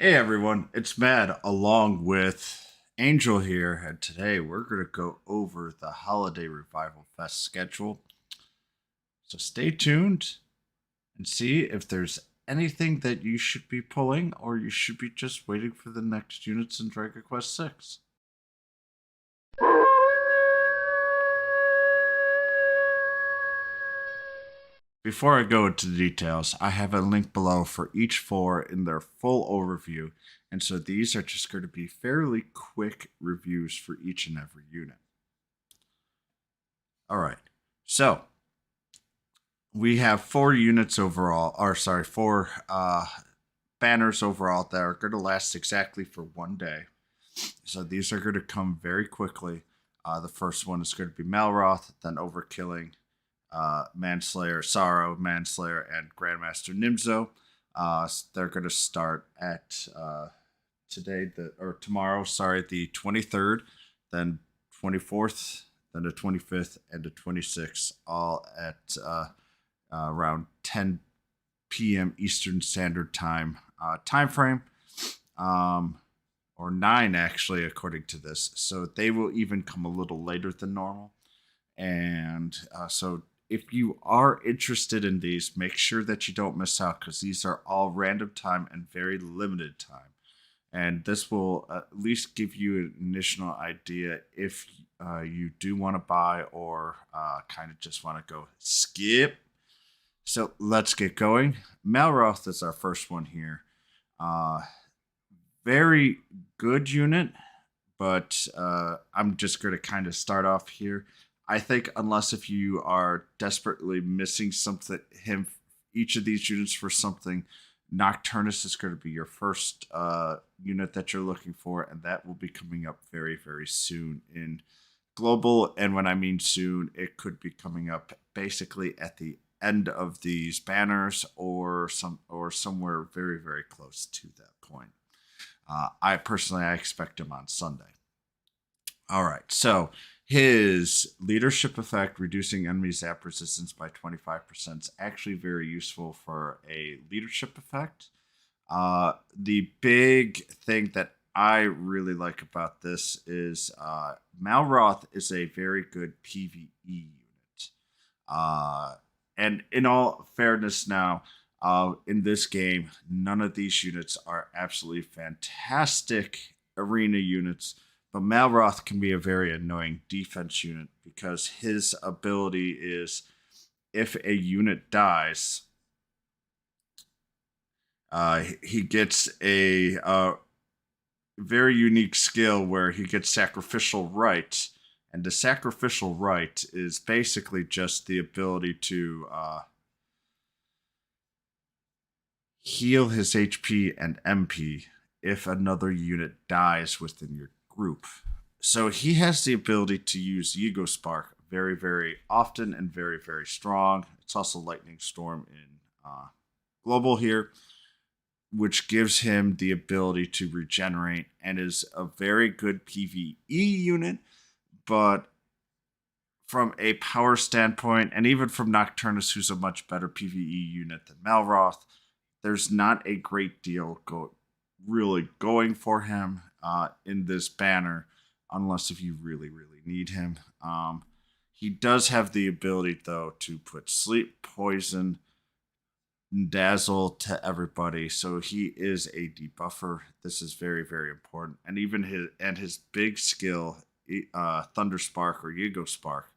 Hey everyone, it's Mad along with Angel here, and today we're going to go over the Holiday Revival Fest schedule. So stay tuned and see if there's anything that you should be pulling or you should be just waiting for the next units in Dragon Quest 6. Before I go into the details, I have a link below for each four in their full overview, and so these are just going to be fairly quick reviews for each and every unit. All right. So we have four units overall, or sorry, four banners overall that are going to last exactly for one day. So these are going to come very quickly. The first one is going to be Malroth, then Overkilling, Manslayer, Psaro, Manslayer, and Grandmaster Nimzo. They're going to start at tomorrow. Sorry, the 23rd, then 24th, then the 25th, and the 26th, all at around 10 p.m. Eastern Standard Time time frame, or 9 actually, according to this. So they will even come a little later than normal. And so if you are interested in these, make sure that you don't miss out because these are all random time and very limited time. And this will at least give you an initial idea if you do want to buy or kind of just want to go skip. So let's get going. Malroth is our first one here. Uh, Very good unit, but I'm just going to kind of start off here. I think unless if you are desperately missing something, each of these units for something, Nocturnus is going to be your first unit that you're looking for, and that will be coming up very, very soon in global. And when I mean soon, it could be coming up basically at the end of these banners or somewhere very, very close to that point. I expect him on Sunday. All right, so his leadership effect, reducing enemy zap resistance by 25%, is actually very useful for a leadership effect. The big thing that I really like about this is Malroth is a very good PvE unit. And in all fairness, now, in this game, none of these units are absolutely fantastic arena units, but Malroth can be a very annoying defense unit because his ability is if a unit dies, he gets a very unique skill where he gets sacrificial right. And the sacrificial right is basically just the ability to heal his HP and MP if another unit dies within your group. So he has the ability to use Ego Spark very, very often and very, very strong. It's also Lightning Storm in Global here, which gives him the ability to regenerate and is a very good PvE unit. But from a power standpoint, and even from Nocturnus, who's a much better PvE unit than Malroth, there's not a great deal really going for him in this banner, unless if you really, really need him. He does have the ability, though, to put sleep, poison, dazzle to everybody, so he is a debuffer. This is very, very important, and even his big skill, Thunder Spark or Ego Spark,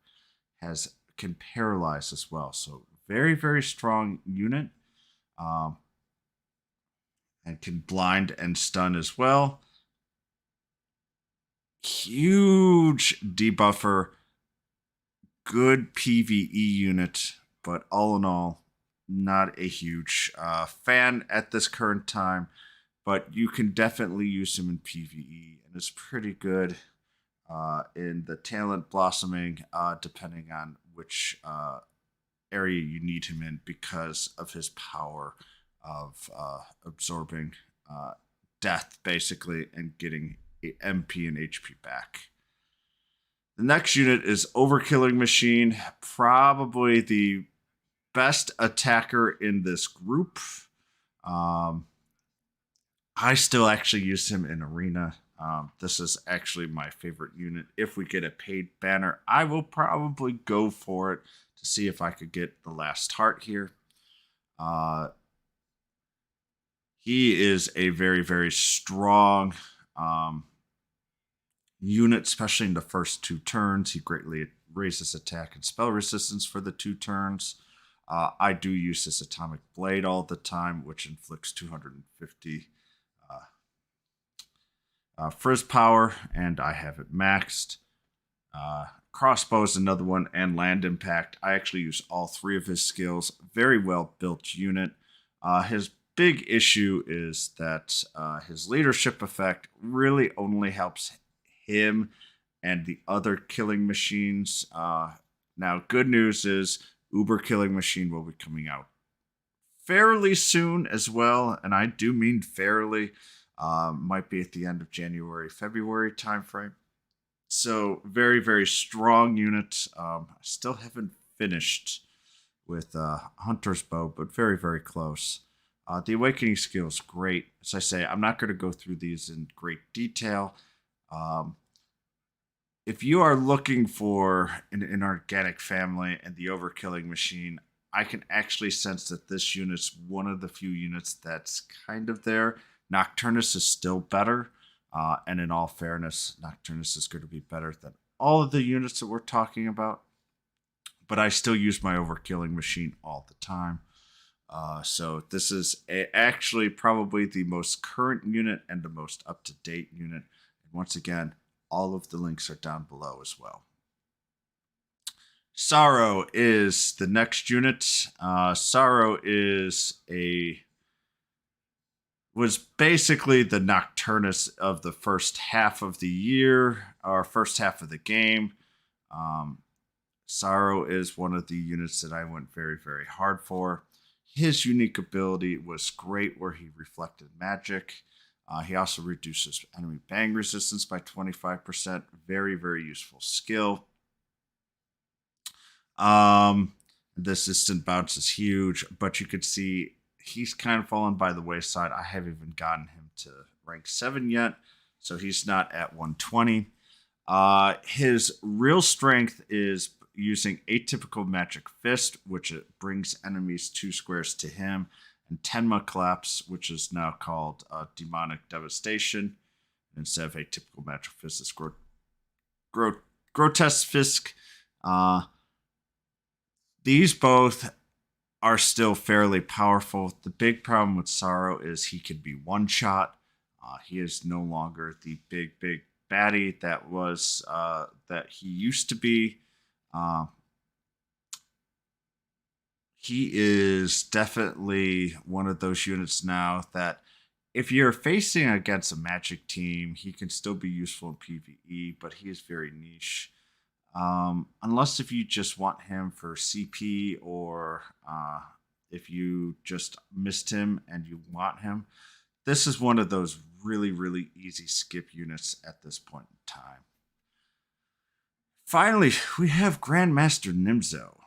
can paralyze as well. So very, very strong unit. Um, and can blind and stun as well. Huge debuffer, good PvE unit, but all in all, not a huge fan at this current time. But you can definitely use him in PvE, and it's pretty good in the talent blossoming, depending on which area you need him in because of his power of absorbing death, basically, and getting MP and HP back. The next unit is Overkilling Machine, probably the best attacker in this group. Um, I still actually use him in Arena. This is actually my favorite unit. If we get a paid banner, I will probably go for it to see if I could get the last heart here. Uh, he is a very, very strong unit, especially in the first 2 turns. He greatly raises attack and spell resistance for the 2 turns. I do use this Atomic Blade all the time, which inflicts 250 frizz power, and I have it maxed. Crossbow is another one, and land impact. I actually use all 3 of his skills. Very well built unit. His big issue is that his leadership effect really only helps him and the other killing machines. Now, good news is Uber Killing Machine will be coming out fairly soon as well, and I do mean fairly. Might be at the end of January, February timeframe. So very, very strong unit. I still haven't finished with Hunter's Bow, but very, very close. The Awakening skill is great. As I say, I'm not going to go through these in great detail. If you are looking for an organic family and the Overkilling Machine, I can actually sense that this unit's one of the few units that's kind of there. Nocturnus is still better. And in all fairness, Nocturnus is going to be better than all of the units that we're talking about. But I still use my Overkilling Machine all the time. So this is actually probably the most current unit and the most up-to-date unit. And once again, all of the links are down below as well. Psaro is the next unit. Psaro was basically the Nocturnus of the first half of the year, or first half of the game. Psaro is one of the units that I went very, very hard for. His unique ability was great where he reflected magic. He also reduces enemy bang resistance by 25%. Very, very useful skill. This instant bounce is huge, but you could see he's kind of fallen by the wayside. I haven't even gotten him to rank 7 yet, so he's not at 120. His real strength is using Atypical Magic Fist, which brings enemies 2 squares to him, and Tenma Collapse, which is now called Demonic Devastation. Instead of Atypical Magic Fist, it's Grotesque Fisk. These both are still fairly powerful. The big problem with Psaro is he can be one-shot. He is no longer the big baddie that was that he used to be. He is definitely one of those units now that if you're facing against a magic team, he can still be useful in PvE, but he is very niche. Unless if you just want him for CP or if you just missed him and you want him. This is one of those really, really easy skip units at this point in time. Finally, we have Grandmaster Nimzo.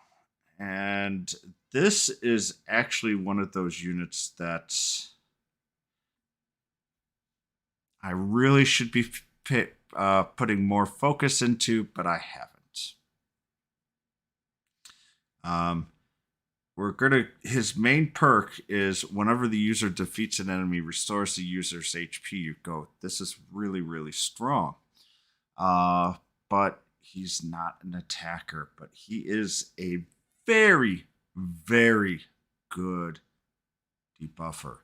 And this is actually one of those units that I really should be putting more focus into, but I haven't. His main perk is whenever the user defeats an enemy, restores the user's HP. You go, this is really, really strong. But he's not an attacker, but he is a very, very good debuffer,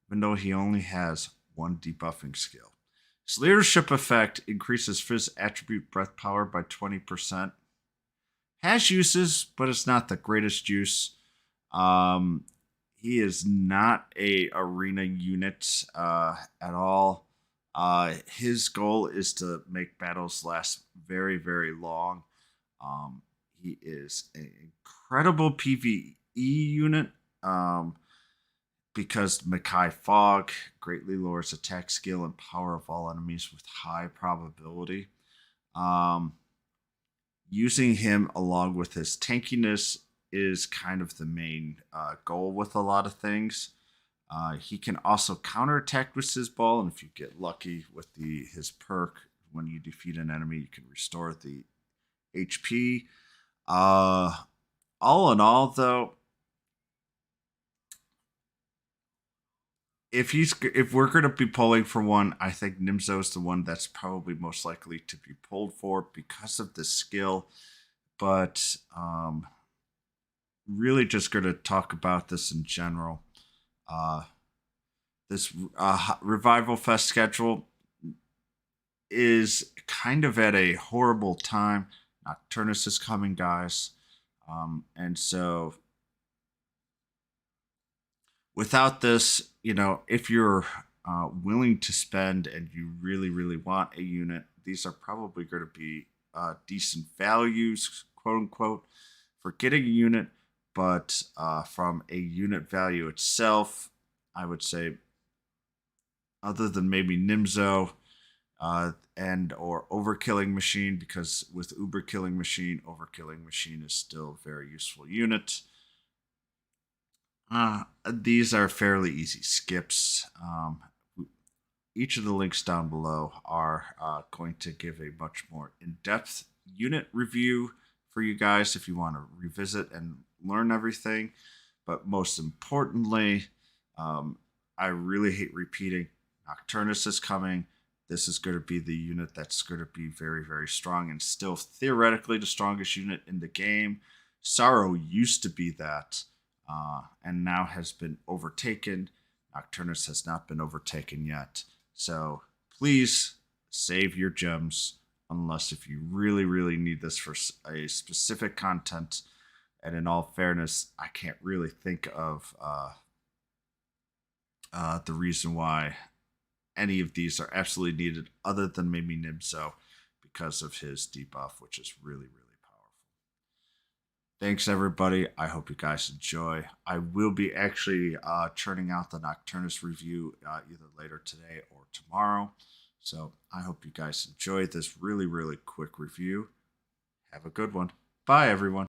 even though he only has 1 debuffing skill. His leadership effect increases Fizz attribute breath power by 20%. Has uses, but it's not the greatest use. He is not a arena unit at all. His goal is to make battles last very, very long. He is an incredible PvE unit because Makai Fog greatly lowers attack skill and power of all enemies with high probability. Using him along with his tankiness is kind of the main goal with a lot of things. He can also counterattack with his ball, and if you get lucky with his perk, when you defeat an enemy, you can restore the HP. All in all, though, if we're going to be pulling for one, I think Nimzo is the one that's probably most likely to be pulled for because of the skill. But really, just going to talk about this in general. Uh, this Revival Fest schedule is kind of at a horrible time. Nocturnus is coming, guys. And so without this, if you're willing to spend and you really, really want a unit, these are probably going to be decent values, quote unquote, for getting a unit. But from a unit value itself, I would say, other than maybe Nimzo and or Overkilling Machine, because with Overkilling Machine is still a very useful unit. These are fairly easy skips. Each of the links down below are going to give a much more in-depth unit review for you guys if you want to revisit and learn everything. But most importantly, I really hate repeating, Nocturnus is coming. This is going to be the unit that's going to be very, very strong and still theoretically the strongest unit in the game. Psaro used to be that. And now has been overtaken. Nocturnus has not been overtaken yet. So please save your gems, unless if you really, really need this for a specific content. And in all fairness, I can't really think of the reason why any of these are absolutely needed, other than maybe Nimzo, because of his debuff, which is really, really powerful. Thanks, everybody. I hope you guys enjoy. I will be actually churning out the Nocturnus review either later today or tomorrow. So I hope you guys enjoyed this really, really quick review. Have a good one. Bye, everyone.